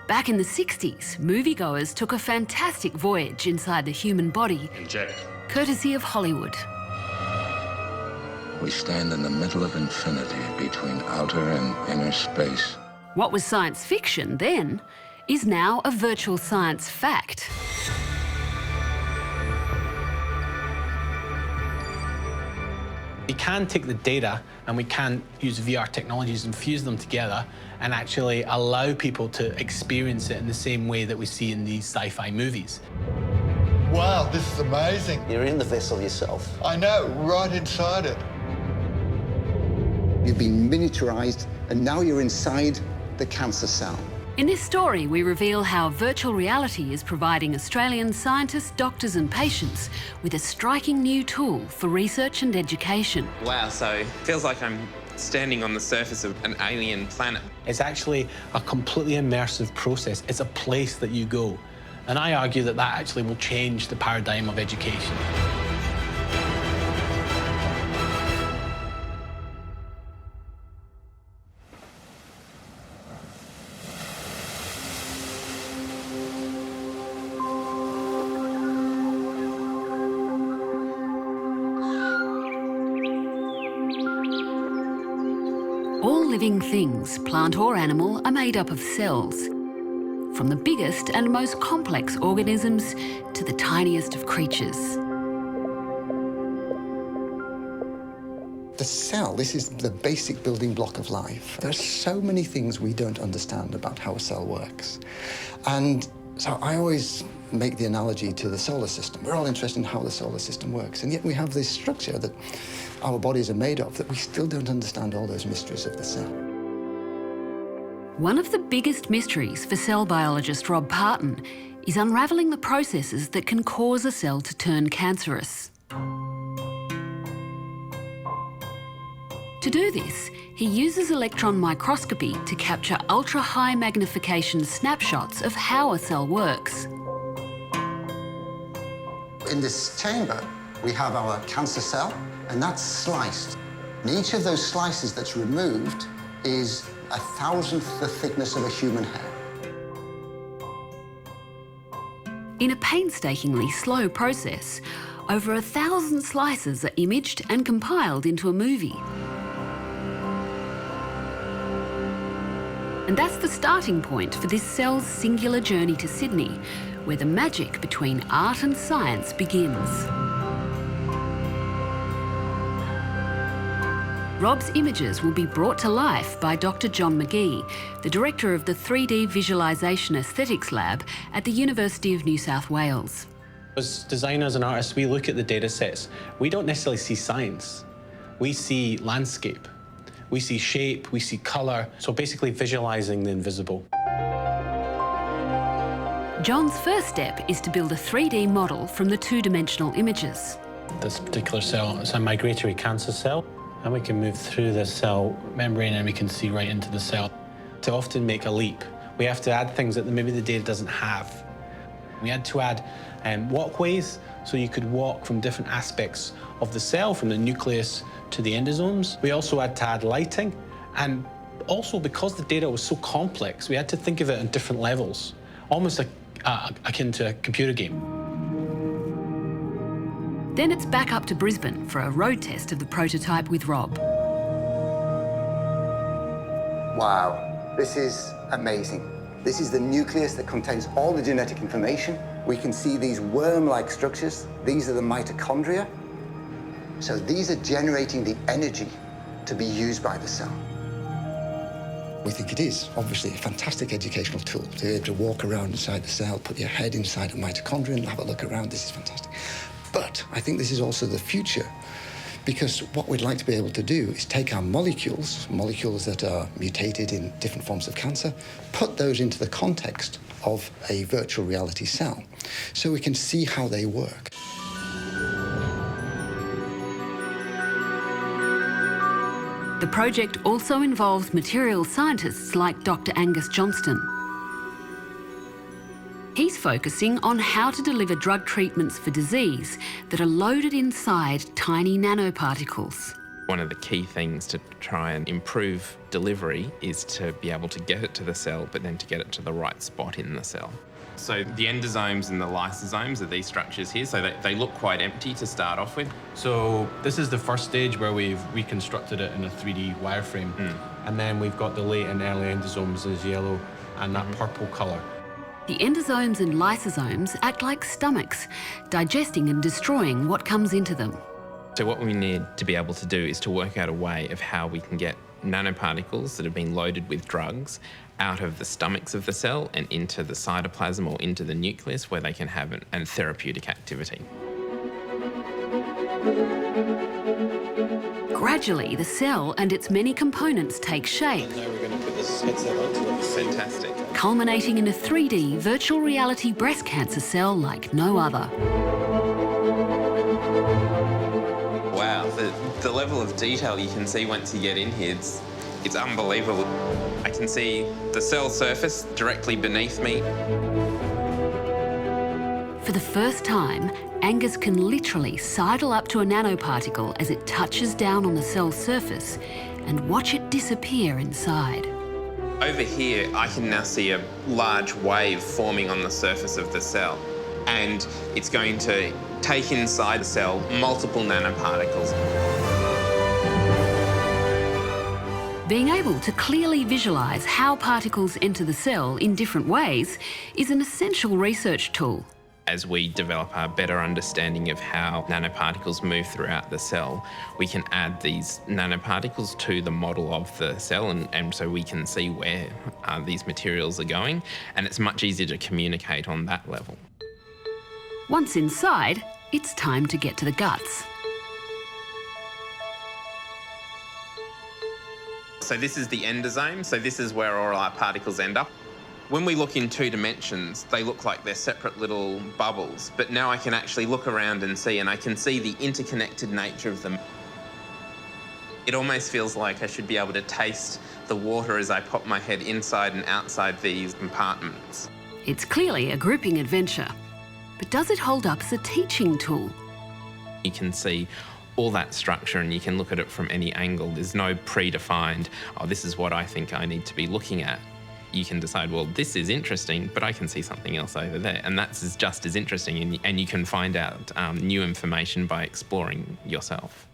Back in the 60s, moviegoers took a fantastic voyage inside the human body, Inject. courtesy of Hollywood. We stand in the middle of infinity between outer and inner space. What was science fiction then is now a virtual science fact. We can take the data and we can use VR technologies and fuse them together and actually allow people to experience it in the same way that we see in these sci-fi movies. Wow, this is amazing. You're in the vessel yourself. I know, right inside it. You've been miniaturized, and now you're inside the cancer cell. In this story, we reveal how virtual reality is providing Australian scientists, doctors and patients with a striking new tool for research and education. Wow, so it feels like I'm standing on the surface of an alien planet. It's actually a completely immersive process. It's a place that you go. And I argue that that actually will change the paradigm of education. All living things, plant or animal, are made up of cells. From the biggest and most complex organisms to the tiniest of creatures. The cell, this is the basic building block of life. There are so many things we don't understand about how a cell works. And so I always make the analogy to the solar system. We're all interested in how the solar system works, and yet we have this structure that our bodies are made of that we still don't understand all those mysteries of the cell. One of the biggest mysteries for cell biologist Rob Parton is unravelling the processes that can cause a cell to turn cancerous. To do this, he uses electron microscopy to capture ultra-high magnification snapshots of how a cell works. In this chamber, we have our cancer cell, and that's sliced. And each of those slices that's removed is 1,000th the thickness of a human hair. In a painstakingly slow process, over 1,000 slices are imaged and compiled into a movie. And that's the starting point for this cell's singular journey to Sydney, where the magic between art and science begins. Rob's images will be brought to life by Dr. John McGee, the director of the 3D Visualisation Aesthetics Lab at the University of New South Wales. As designers and artists, we look at the data sets. We don't necessarily see science. We see landscape. We see shape, we see colour. So basically visualising the invisible. John's first step is to build a 3D model from the two-dimensional images. This particular cell is a migratory cancer cell, and we can move through the cell membrane and we can see right into the cell. To often make a leap, we have to add things that maybe the data doesn't have. We had to add walkways, so you could walk from different aspects of the cell, from the nucleus to the endosomes. We also had to add lighting, and also because the data was so complex, we had to think of it on different levels, almost akin to a computer game. Then it's back up to Brisbane for a road test of the prototype with Rob. Wow, this is amazing. This is the nucleus that contains all the genetic information. We can see these worm-like structures. These are the mitochondria. So these are generating the energy to be used by the cell. We think it is obviously a fantastic educational tool to be able to walk around inside the cell, put your head inside a mitochondria and have a look around. This is fantastic. But I think this is also the future, because what we'd like to be able to do is take our molecules that are mutated in different forms of cancer, put those into the context of a virtual reality cell, so we can see how they work. The project also involves materials scientists like Dr. Angus Johnston. He's focusing on how to deliver drug treatments for disease that are loaded inside tiny nanoparticles. One of the key things to try and improve delivery is to be able to get it to the cell, but then to get it to the right spot in the cell. So the endosomes and the lysosomes are these structures here, so they look quite empty to start off with. So this is the first stage where we've reconstructed it in a 3D wireframe. And then we've got the late and early endosomes as yellow and that purple colour. The endosomes and lysosomes act like stomachs, digesting and destroying what comes into them. So what we need to be able to do is to work out a way of how we can get nanoparticles that have been loaded with drugs out of the stomachs of the cell and into the cytoplasm or into the nucleus where they can have a therapeutic activity. Gradually, the cell and its many components take shape, Now we're going to put this headset onto it. Fantastic. culminating in a 3D virtual reality breast cancer cell like no other. Wow, the level of detail you can see once you get in here, it's unbelievable. I can see the cell surface directly beneath me. For the first time, Angus can literally sidle up to a nanoparticle as it touches down on the cell surface and watch it disappear inside. Over here, I can now see a large wave forming on the surface of the cell, and it's going to take inside the cell multiple nanoparticles. Being able to clearly visualise how particles enter the cell in different ways is an essential research tool. As we develop a better understanding of how nanoparticles move throughout the cell, we can add these nanoparticles to the model of the cell, and so we can see where these materials are going, and it's much easier to communicate on that level. Once inside, it's time to get to the guts. So this is the endosome, so this is where all our particles end up. When we look in 2 dimensions, they look like they're separate little bubbles, but now I can actually look around and I can see the interconnected nature of them. It almost feels like I should be able to taste the water as I pop my head inside and outside these compartments. It's clearly a grouping adventure, but does it hold up as a teaching tool? You can see all that structure and you can look at it from any angle. There's no predefined, oh, this is what I think I need to be looking at. You can decide, well, this is interesting, but I can see something else over there, and that's just as interesting, and you can find out new information by exploring yourself.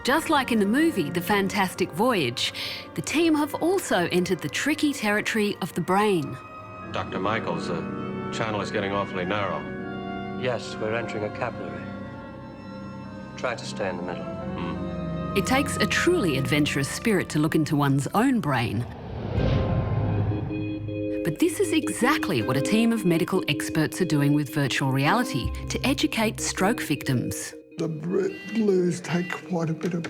Just like in the movie The Fantastic Voyage, the team have also entered the tricky territory of the brain. Dr. Michaels, the channel is getting awfully narrow. Yes, we're entering a capillary. Try to stay in the middle. It takes a truly adventurous spirit to look into one's own brain. But this is exactly what a team of medical experts are doing with virtual reality to educate stroke victims. The blues take quite a bit of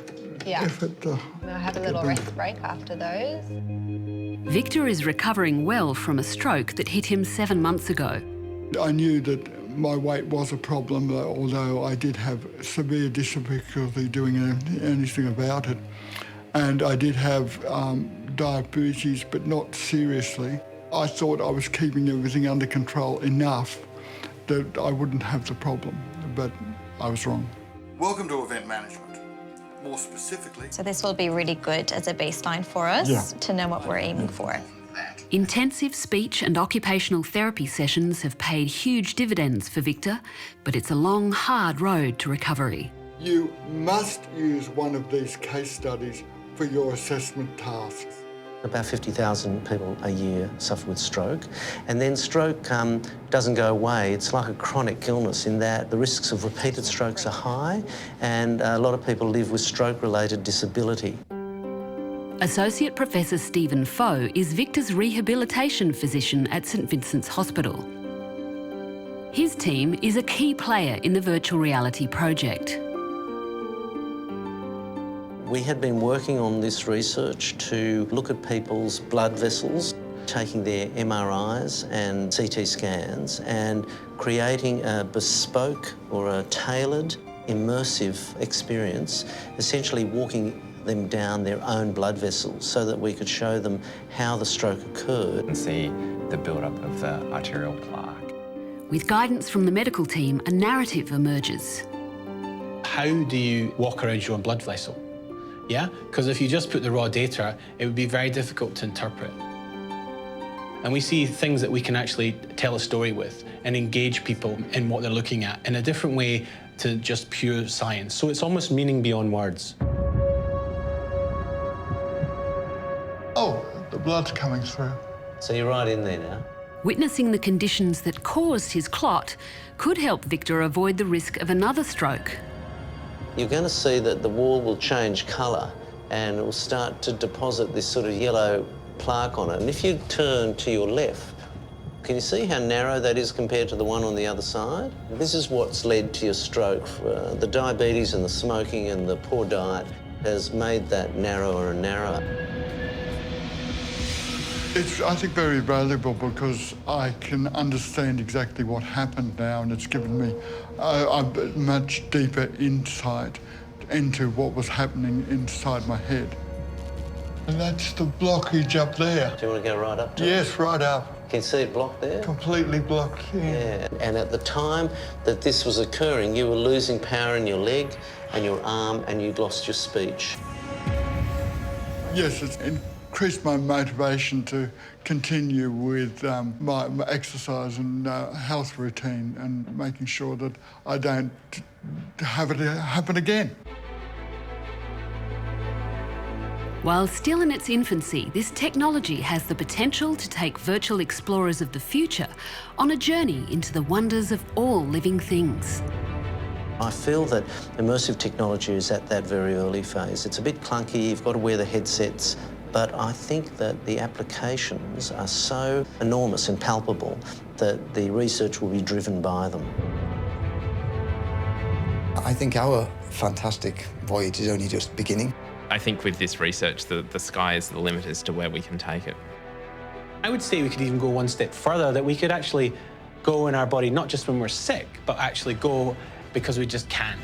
effort to I'll have a little rest break after those. Victor is recovering well from a stroke that hit him 7 months ago. I knew that my weight was a problem, although I did have severe difficulty doing anything about it. And I did have diabetes, but not seriously. I thought I was keeping everything under control enough that I wouldn't have the problem, but I was wrong. Welcome to event management. More specifically... So this will be really good as a baseline for us to know what we're aiming for. Intensive speech and occupational therapy sessions have paid huge dividends for Victor, but it's a long, hard road to recovery. You must use one of these case studies for your assessment tasks. About 50,000 people a year suffer with stroke, and then stroke doesn't go away. It's like a chronic illness in that the risks of repeated strokes are high, and a lot of people live with stroke-related disability. Associate Professor Stephen Foe is Victor's rehabilitation physician at St Vincent's Hospital. His team is a key player in the virtual reality project. We had been working on this research to look at people's blood vessels, taking their MRIs and CT scans and creating a bespoke or a tailored immersive experience, essentially walking them down their own blood vessels so that we could show them how the stroke occurred. And see the build-up of the arterial plaque. With guidance from the medical team, a narrative emerges. how do you walk around your own blood vessel? Yeah? Because if you just put the raw data, it would be very difficult to interpret. And we see things that we can actually tell a story with and engage people in what they're looking at in a different way to just pure science. So it's almost meaning beyond words. Oh, the blood's coming through. So you're right in there now. Witnessing the conditions that caused his clot could help Victor avoid the risk of another stroke. You're going to see that the wall will change colour and it will start to deposit this sort of yellow plaque on it. And if you turn to your left, can you see how narrow that is compared to the one on the other side? This is what's led to your stroke. The diabetes and the smoking and the poor diet has made that narrower and narrower. It's, I think, very valuable because I can understand exactly what happened now, and it's given me a much deeper insight into what was happening inside my head. And that's the blockage up there. Do you want to go right up to it? Yes, right up. Can you see it blocked there? Completely blocked, Yeah, and at the time that this was occurring, you were losing power in your leg and your arm, and you'd lost your speech. Yes, it's increased my motivation to continue with my exercise and health routine and making sure that I don't have it happen again. While still in its infancy, this technology has the potential to take virtual explorers of the future on a journey into the wonders of all living things. I feel that immersive technology is at that very early phase. It's a bit clunky, you've got to wear the headsets, but I think that the applications are so enormous and palpable that the research will be driven by them. I think our fantastic voyage is only just beginning. I think with this research, the sky is the limit as to where we can take it. I would say we could even go one step further, that we could actually go in our body, not just when we're sick, but actually go because we just can.